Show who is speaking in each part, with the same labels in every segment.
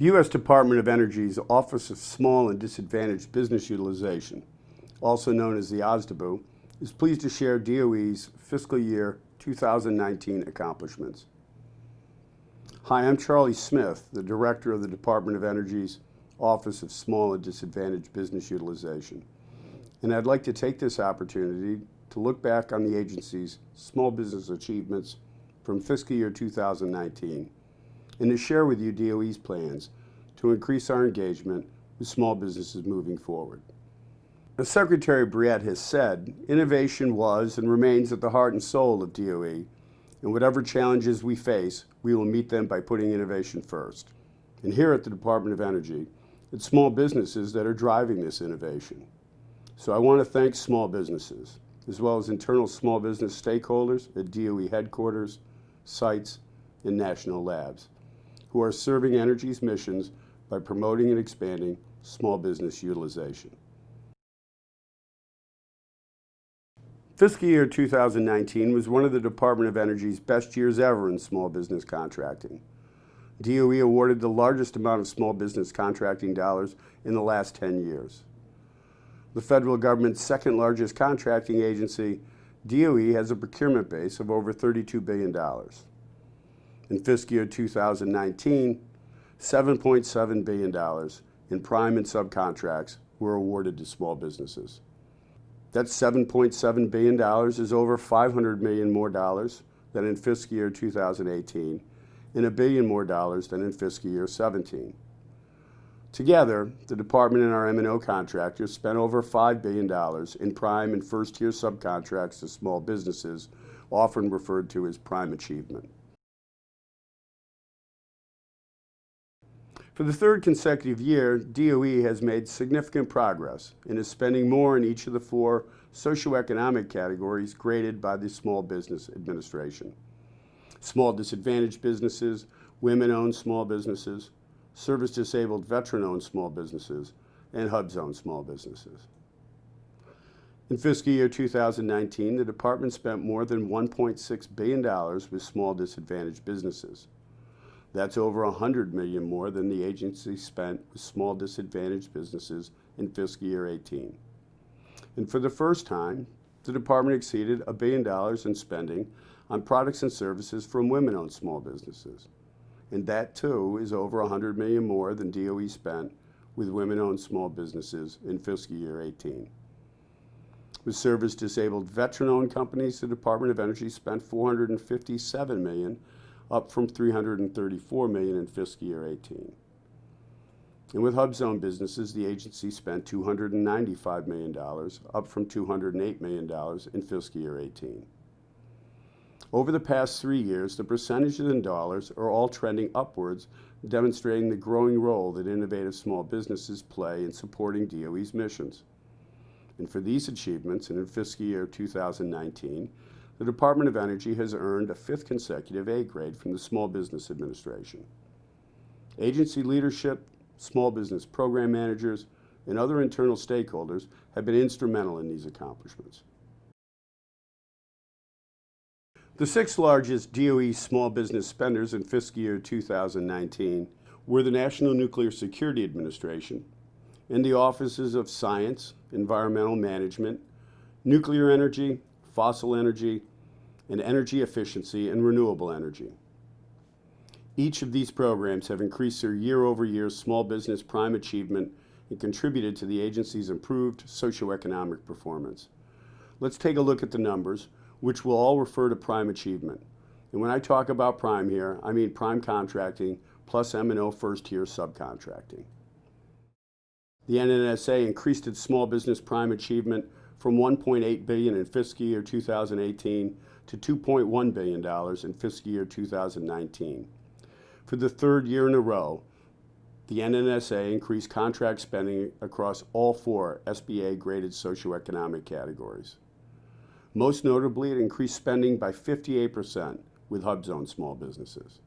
Speaker 1: The U.S. Department of Energy's Office of Small and Disadvantaged Business Utilization, also known as the OSDBU, is pleased to share DOE's Fiscal Year 2019 accomplishments. Hi, I'm Charlie Smith, the Director of the Department of Energy's Office of Small and Disadvantaged Business Utilization, and I'd like to take this opportunity to look back on the agency's small business achievements from Fiscal Year 2019 and to share with you DOE's plans to increase our engagement with small businesses moving forward. As Secretary Briette has said, innovation was and remains at the heart and soul of DOE, and whatever challenges we face, we will meet them by putting innovation first. And here at the Department of Energy, it's small businesses that are driving this innovation. So I want to thank small businesses, as well as internal small business stakeholders at DOE headquarters, sites, and national labs, who are serving energy's missions by promoting and expanding small business utilization. Fiscal year 2019 was one of the Department of Energy's best years ever in small business contracting. DOE awarded the largest amount of small business contracting dollars in the last 10 years. The federal government's second largest contracting agency, DOE has a procurement base of over $32 billion. In fiscal year 2019, $7.7 billion in prime and subcontracts were awarded to small businesses. That $7.7 billion is over $500 million more dollars than in fiscal year 2018 and $1 billion more dollars than in fiscal year 17. Together, the department and our M&O contractors spent over $5 billion in prime and first-tier subcontracts to small businesses, often referred to as prime achievement. For the third consecutive year, DOE has made significant progress and is spending more in each of the four socioeconomic categories graded by the Small Business Administration: small disadvantaged businesses, women-owned small businesses, service-disabled veteran-owned small businesses, and HUB-zone small businesses. In fiscal year 2019, the department spent more than $1.6 billion with small disadvantaged businesses. That's over $100 million more than the agency spent with small disadvantaged businesses in fiscal year 18. And for the first time, the department exceeded $1 billion in spending on products and services from women-owned small businesses. And that, too, is over $100 million more than DOE spent with women-owned small businesses in fiscal year 18. With service-disabled veteran-owned companies, the Department of Energy spent $457 million, up from $334 million in fiscal year 18. And with HUB-zone businesses, the agency spent $295 million, up from $208 million in fiscal year 18. Over the past 3 years, the percentages in dollars are all trending upwards, demonstrating the growing role that innovative small businesses play in supporting DOE's missions. And for these achievements, and in fiscal year 2019, the Department of Energy has earned a 5th consecutive A grade from the Small Business Administration. Agency leadership, small business program managers, and other internal stakeholders have been instrumental in these accomplishments. The 6 largest DOE small business spenders in fiscal year 2019 were the National Nuclear Security Administration and the Offices of Science, Environmental Management, Nuclear Energy, Fossil Energy, and Energy Efficiency and Renewable Energy. Each of these programs have increased their year-over-year small business prime achievement and contributed to the agency's improved socioeconomic performance. Let's take a look at the numbers, which will all refer to prime achievement. And when I talk about prime here, I mean prime contracting plus M&O first-tier subcontracting. The NNSA increased its small business prime achievement from $1.8 billion in fiscal year 2018 to $2.1 billion in fiscal year 2019. For the 3rd year in a row, the NNSA increased contract spending across all 4 SBA-graded socioeconomic categories. Most notably, it increased spending by 58% with HUB-zone small businesses.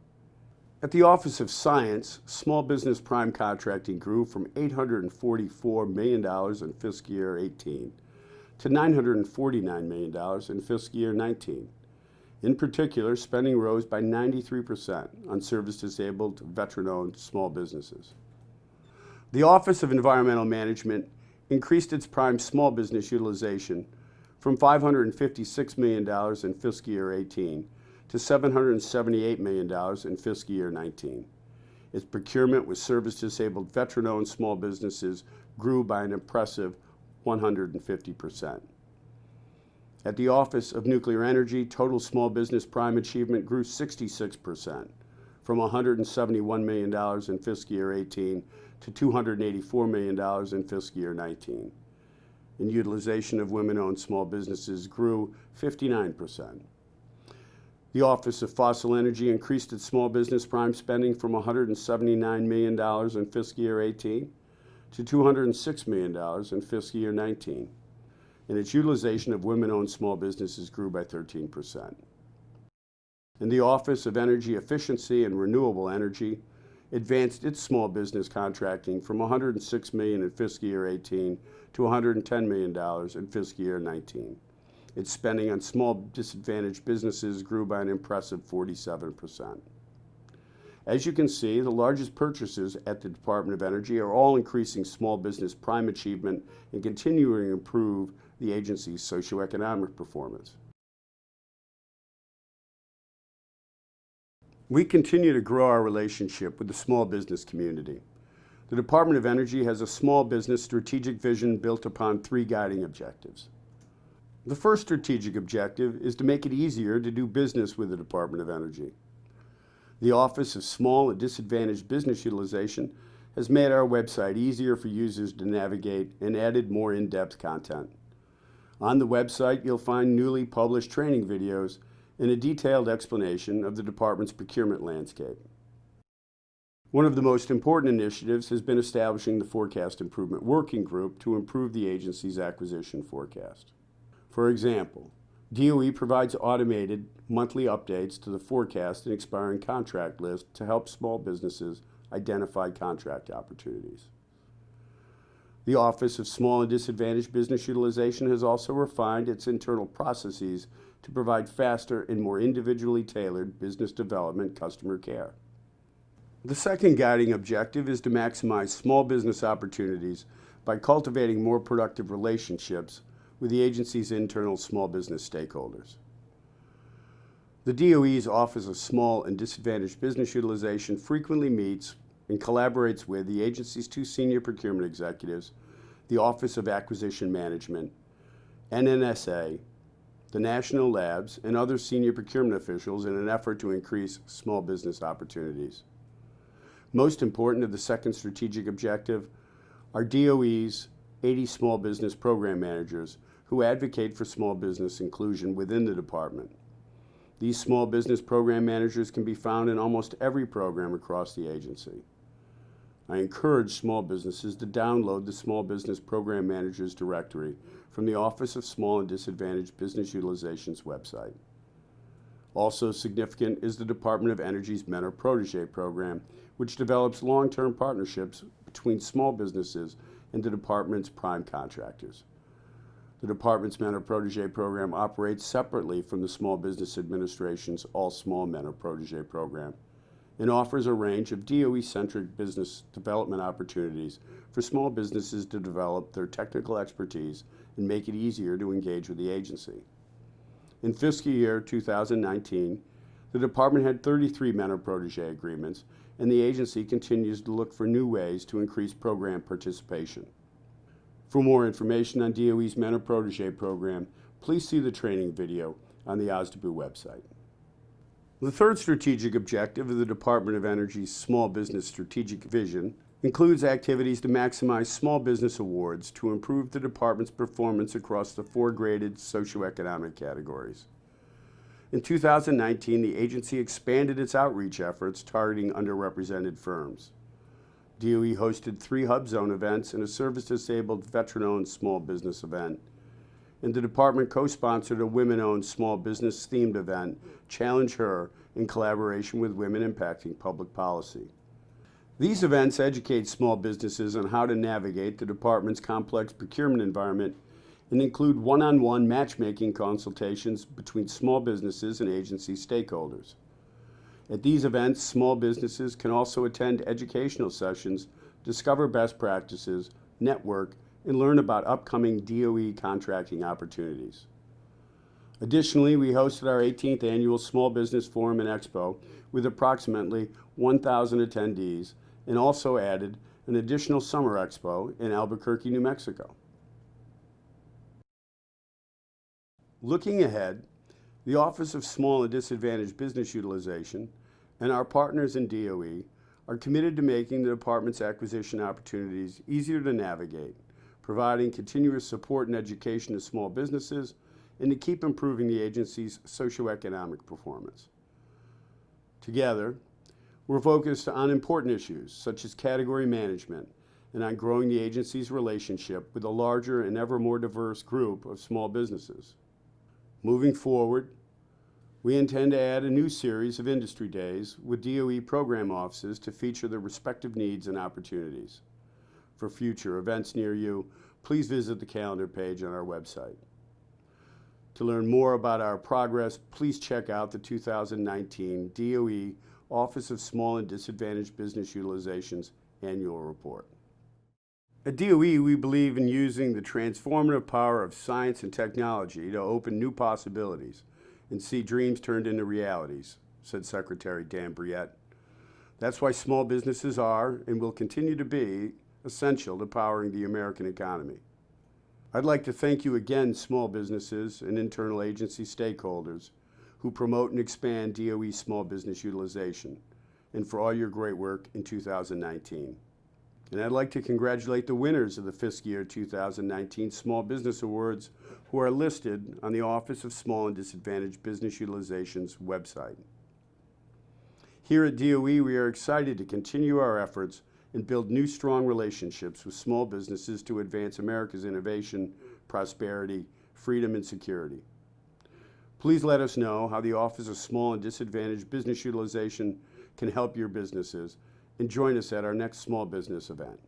Speaker 1: At the Office of Science, small business prime contracting grew from $844 million in fiscal year 18 to $949 million in fiscal year 19. In particular, spending rose by 93% on service-disabled, veteran-owned small businesses. The Office of Environmental Management increased its prime small business utilization from $556 million in fiscal year 18 to $778 million in fiscal year 19. Its procurement with service-disabled, veteran-owned small businesses grew by an impressive 150%. At the Office of Nuclear Energy, total small business prime achievement grew 66%, from $171 million in fiscal year 18 to $284 million in fiscal year 19. And utilization of women-owned small businesses grew 59%. The Office of Fossil Energy increased its small business prime spending from $179 million in fiscal year 18 to $206 million in fiscal year 19. And its utilization of women-owned small businesses grew by 13%. And the Office of Energy Efficiency and Renewable Energy advanced its small business contracting from $106 million in fiscal year 18 to $110 million in fiscal year 19. Its spending on small disadvantaged businesses grew by an impressive 47%. As you can see, the largest purchasers at the Department of Energy are all increasing small business prime achievement and continuing to improve the agency's socioeconomic performance. We continue to grow our relationship with the small business community. The Department of Energy has a small business strategic vision built upon 3 guiding objectives. The first strategic objective is to make it easier to do business with the Department of Energy. The Office of Small and Disadvantaged Business Utilization has made our website easier for users to navigate and added more in-depth content. On the website, you'll find newly published training videos and a detailed explanation of the department's procurement landscape. One of the most important initiatives has been establishing the Forecast Improvement Working Group to improve the agency's acquisition forecast. For example, DOE provides automated monthly updates to the forecast and expiring contract list to help small businesses identify contract opportunities. The Office of Small and Disadvantaged Business Utilization has also refined its internal processes to provide faster and more individually tailored business development customer care. The second guiding objective is to maximize small business opportunities by cultivating more productive relationships with the agency's internal small business stakeholders. The DOE's Office of Small and Disadvantaged Business Utilization frequently meets and collaborates with the agency's 2 senior procurement executives, the Office of Acquisition Management, NNSA, the national labs, and other senior procurement officials in an effort to increase small business opportunities. Most important to the second strategic objective are DOE's 80 small business program managers who advocate for small business inclusion within the department. These small business program managers can be found in almost every program across the agency. I encourage small businesses to download the Small Business Program Managers Directory from the Office of Small and Disadvantaged Business Utilization's website. Also significant is the Department of Energy's Mentor Protege program, which develops long-term partnerships between small businesses and the department's prime contractors. The department's Mentor Protege program operates separately from the Small Business Administration's All Small Mentor Protege program and offers a range of DOE-centric business development opportunities for small businesses to develop their technical expertise and make it easier to engage with the agency. In fiscal year 2019, the department had 33 Mentor Protege agreements, and the agency continues to look for new ways to increase program participation. For more information on DOE's Mentor Protege program, please see the training video on the OSDBU website. The third strategic objective of the Department of Energy's Small Business Strategic Vision includes activities to maximize small business awards to improve the department's performance across the 4 graded socioeconomic categories. In 2019, the agency expanded its outreach efforts targeting underrepresented firms. DOE hosted 3 Hub Zone events and a service-disabled veteran-owned small business event. And the department co-sponsored a women-owned small business themed event, Challenge Her, in collaboration with Women Impacting Public Policy. These events educate small businesses on how to navigate the department's complex procurement environment and include one-on-one matchmaking consultations between small businesses and agency stakeholders. At these events, small businesses can also attend educational sessions, discover best practices, network, and learn about upcoming DOE contracting opportunities. Additionally, we hosted our 18th annual Small Business Forum and Expo with approximately 1,000 attendees, and also added an additional Summer Expo in Albuquerque, New Mexico. Looking ahead, the Office of Small and Disadvantaged Business Utilization and our partners in DOE are committed to making the department's acquisition opportunities easier to navigate, providing continuous support and education to small businesses, and to keep improving the agency's socioeconomic performance. Together, we're focused on important issues such as category management and on growing the agency's relationship with a larger and ever more diverse group of small businesses. Moving forward, we intend to add a new series of industry days with DOE program offices to feature their respective needs and opportunities. For future events near you, please visit the calendar page on our website. To learn more about our progress, please check out the 2019 DOE Office of Small and Disadvantaged Business Utilization's annual report. At DOE, we believe in using the transformative power of science and technology to open new possibilities and see dreams turned into realities, said Secretary Dan Briette. That's why small businesses are and will continue to be essential to powering the American economy. I'd like to thank you again, small businesses and internal agency stakeholders who promote and expand DOE small business utilization, and for all your great work in 2019. And I'd like to congratulate the winners of the Fiscal Year 2019 Small Business Awards who are listed on the Office of Small and Disadvantaged Business Utilization's website. Here at DOE, we are excited to continue our efforts and build new strong relationships with small businesses to advance America's innovation, prosperity, freedom, and security. Please let us know how the Office of Small and Disadvantaged Business Utilization can help your businesses, and join us at our next small business event.